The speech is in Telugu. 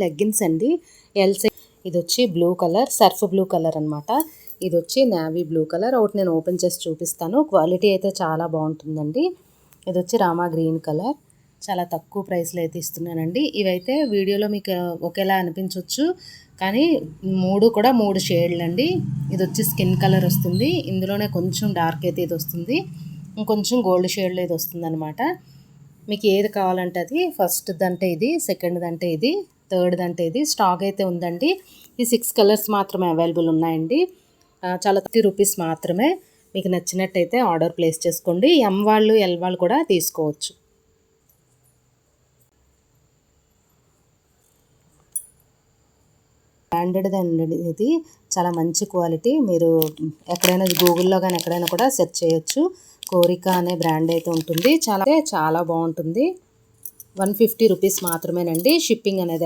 లెగ్గిన్స్ అండి ఎల్ సైజ్. ఇది వచ్చి blue colour, Surf blue colour అనమాట. ఇది వచ్చి నేవీ బ్లూ కలర్. ఒకటి నేను ఓపెన్ చేసి చూపిస్తాను. క్వాలిటీ అయితే చాలా బాగుంటుందండి. ఇది వచ్చి రామా గ్రీన్ కలర్. చాలా తక్కువ ప్రైస్లో అయితే ఇస్తున్నానండి. ఇవైతే వీడియోలో మీకు ఒకేలా అనిపించవచ్చు, కానీ మూడు కూడా 3 షేడ్లు అండి. ఇది వచ్చి స్కిన్ కలర్ వస్తుంది. ఇందులోనే కొంచెం డార్క్ అయితే ఇది వస్తుంది, ఇంకొంచెం గోల్డ్ షేడ్లో ఇది వస్తుంది అనమాట. మీకు ఏది కావాలంటే అది. ఫస్ట్ దంటే ఇది, సెకండ్ దంటే ఇది, థర్డ్ దంటే ఇది. స్టాక్ అయితే ఉందండి. ఈ 6 కలర్స్ మాత్రమే అవైలబుల్ ఉన్నాయండి. చాలా 30 రూపీస్ మాత్రమే. మీకు నచ్చినట్టయితే ఆర్డర్ ప్లేస్ చేసుకోండి. ఎం వాళ్ళు ఎల్ వాళ్ళు కూడా తీసుకోవచ్చు. బ్రాండెడ్ అండి ఇది. చాలా మంచి క్వాలిటీ. మీరు ఎక్కడైనా గూగుల్లో కానీ ఎక్కడైనా కూడా సెర్చ్ చేయొచ్చు. కోరిక అనే బ్రాండ్ అయితే ఉంటుంది. చాలా బాగుంటుంది. 150 రూపీస్ మాత్రమేనండి. షిప్పింగ్ అనేది